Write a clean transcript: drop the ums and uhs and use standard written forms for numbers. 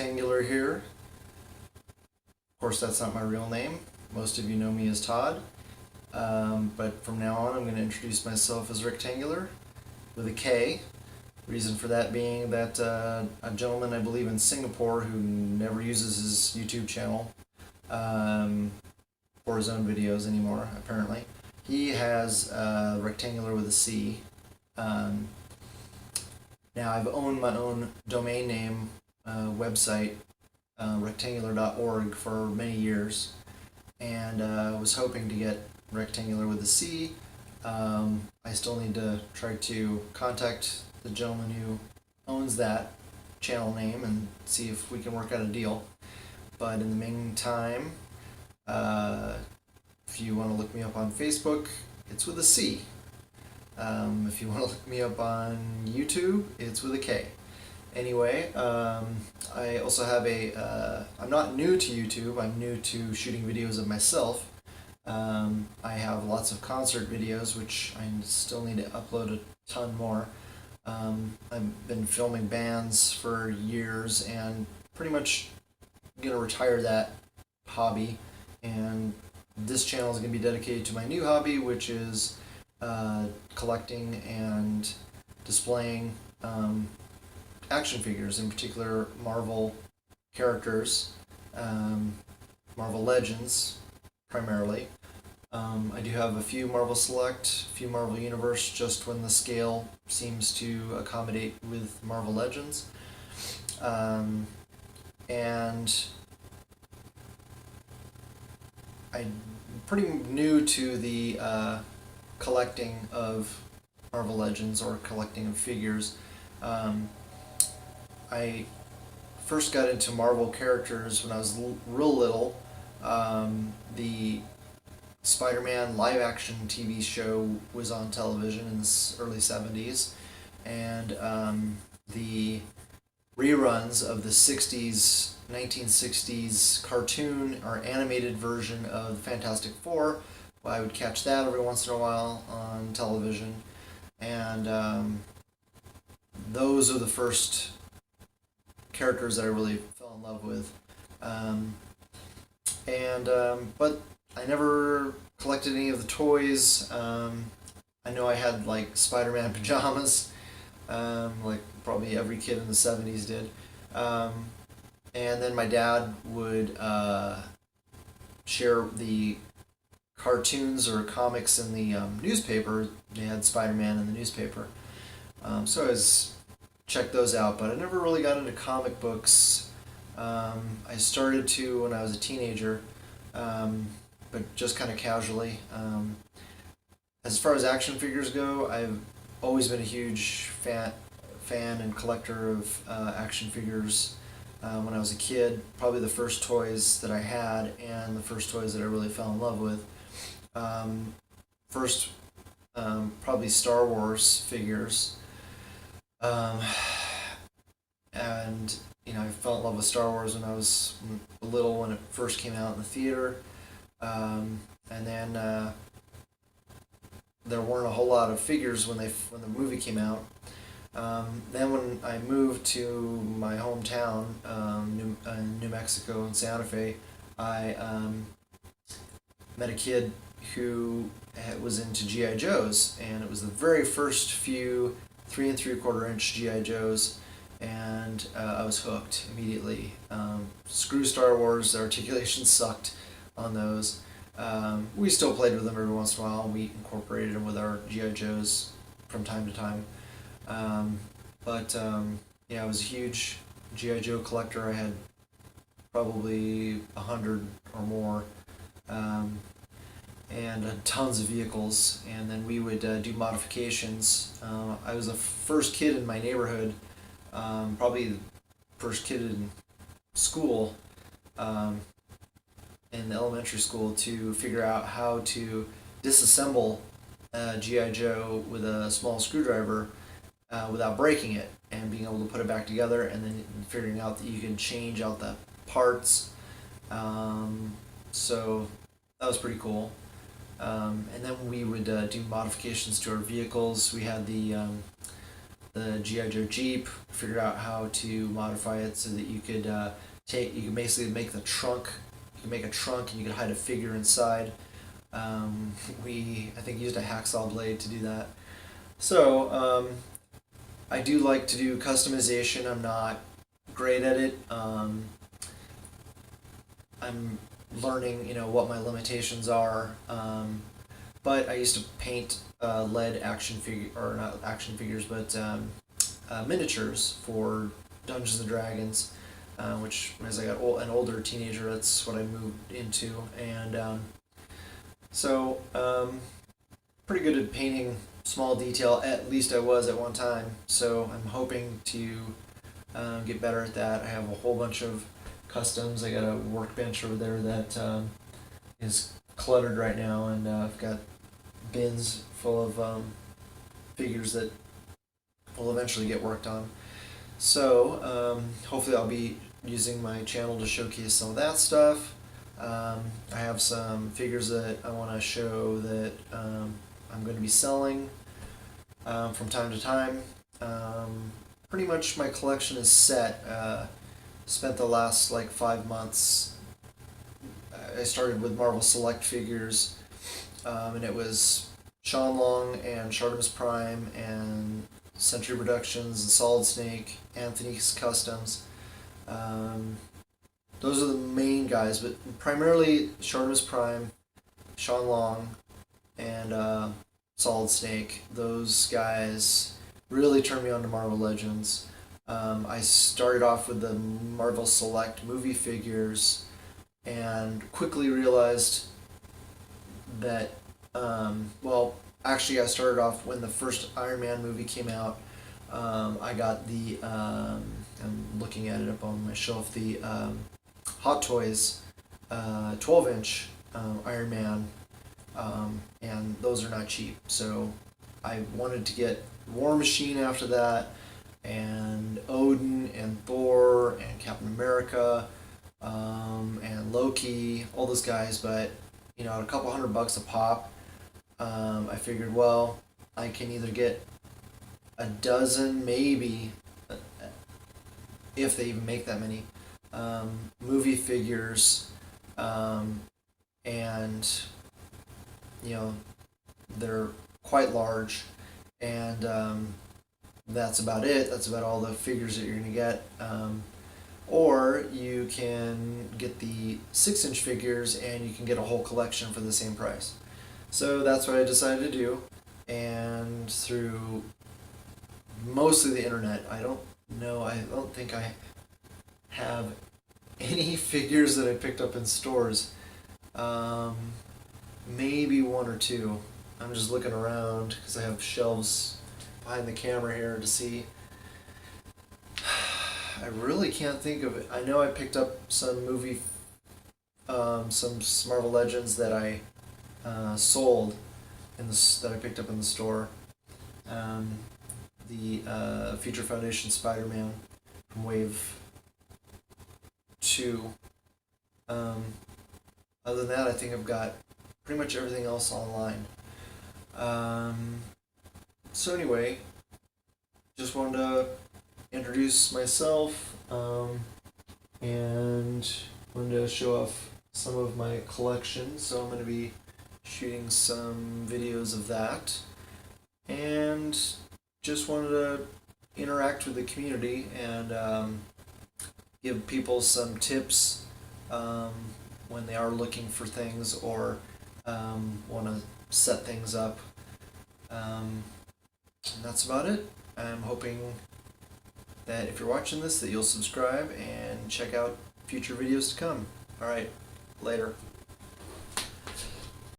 Rektangular here. Of course, that's not my real name. Most of you know me as Todd. But from now on, I'm going to introduce myself as Rektangular with a K. Reason for that being that a gentleman, I believe in Singapore, who never uses his YouTube channel for his own videos anymore, apparently, he has Rektangular with a C. Now, I've owned my own domain name website, rektangular.org, for many years, and was hoping to get Rektangular with a C. I still need to try to contact the gentleman who owns that channel name and see if we can work out a deal. But in the meantime, if you want to look me up on Facebook, it's with a C. If you want to look me up on YouTube, it's with a K. Anyway, I also have I'm not new to YouTube, I'm new to shooting videos of myself. I have lots of concert videos, which I still need to upload a ton more. I've been filming bands for years and pretty much going to retire that hobby. And this channel is going to be dedicated to my new hobby, which is collecting and displaying action figures, in particular Marvel characters, Marvel Legends primarily. I do have a few Marvel Select, a few Marvel Universe, just when the scale seems to accommodate with Marvel Legends. And I'm pretty new to the collecting of Marvel Legends or collecting of figures. I first got into Marvel characters when I was real little. The Spider-Man live-action TV show was on television in the early 70s, and the reruns of the 1960s cartoon or animated version of the Fantastic Four, well, I would catch that every once in a while on television, and those are the first characters that I really fell in love with. But I never collected any of the toys. I know I had like Spider-Man pajamas, like probably every kid in the 70s did. And then my dad would share the cartoons or comics in the newspaper. They had Spider-Man in the newspaper. So I always checked those out, but I never really got into comic books. I started to when I was a teenager, but just kind of casually. As far as action figures go, I've always been a huge fan and collector of action figures. When I was a kid, probably the first toys that I had and the first toys that I really fell in love with. First, probably Star Wars figures. And I fell in love with Star Wars when I was little, when it first came out in the theater. And then there weren't a whole lot of figures when the movie came out. Then when I moved to my hometown, New Mexico in Santa Fe, I met a kid who was into G.I. Joes, and it was the very first few 3 3/4 inch G.I. Joes, and I was hooked immediately. Screw Star Wars, the articulation sucked on those. We still played with them every once in a while. We incorporated them with our G.I. Joes from time to time. I was a huge G.I. Joe collector. I had probably 100 or more, and tons of vehicles. And then we would do modifications. I was the first kid in my neighborhood, probably the first kid in school, in elementary school, to figure out how to disassemble G.I. Joe with a small screwdriver without breaking it, and being able to put it back together, and then figuring out that you can change out the parts. So that was pretty cool. And then we would do modifications to our vehicles. We had the the G.I. Joe Jeep. Figured out how to modify it so that you could you could basically make the trunk. You can make a trunk and you could hide a figure inside. I think used a hacksaw blade to do that. So I do like to do customization. I'm not great at it. I'm learning, what my limitations are. But I used to paint lead action figure, or not action figures, but miniatures for Dungeons and Dragons, which as I got an older teenager, that's what I moved into, and so pretty good at painting small detail. At least I was at one time. So I'm hoping to get better at that. I have a whole bunch of customs. I got a workbench over there that is cluttered right now, and I've got bins full of figures that will eventually get worked on. So hopefully I'll be using my channel to showcase some of that stuff. I have some figures that I want to show that I'm going to be selling from time to time. Pretty much my collection is set. Spent the last 5 months. I started with Marvel Select figures, and it was Sean Long and Shartimus Prime and Sentry Productions and Solid Snake, Anthony's Customs. Those are the main guys, but primarily Shartimus Prime, Sean Long, and Solid Snake. Those guys really turned me on to Marvel Legends. I started off with the Marvel Select movie figures and quickly realized that, actually I started off when the first Iron Man movie came out. I got I'm looking at it up on my shelf, the Hot Toys 12-inch Iron Man, and those are not cheap. So I wanted to get War Machine after that, and Odin, and Thor, and Captain America, and Loki, all those guys, but at a couple $100 a pop, I figured, well, I can either get a dozen, maybe, if they even make that many, movie figures, and they're quite large, and that's about it. That's about all the figures that you're going to get. Or you can get the 6-inch figures and you can get a whole collection for the same price. So that's what I decided to do. And through mostly the internet, I don't think I have any figures that I picked up in stores. Maybe one or two. I'm just looking around because I have shelves behind the camera here to see. I really can't think of it. I know I picked up some some Marvel Legends that I sold that I picked up in the store. The Future Foundation Spider-Man from Wave 2. Other than that, I think I've got pretty much everything else online. So anyway, just wanted to introduce myself, and wanted to show off some of my collection. So I'm going to be shooting some videos of that, and just wanted to interact with the community and give people some tips when they are looking for things or want to set things up. And that's about it. I'm hoping that if you're watching this, that you'll subscribe and check out future videos to come. Alright, later.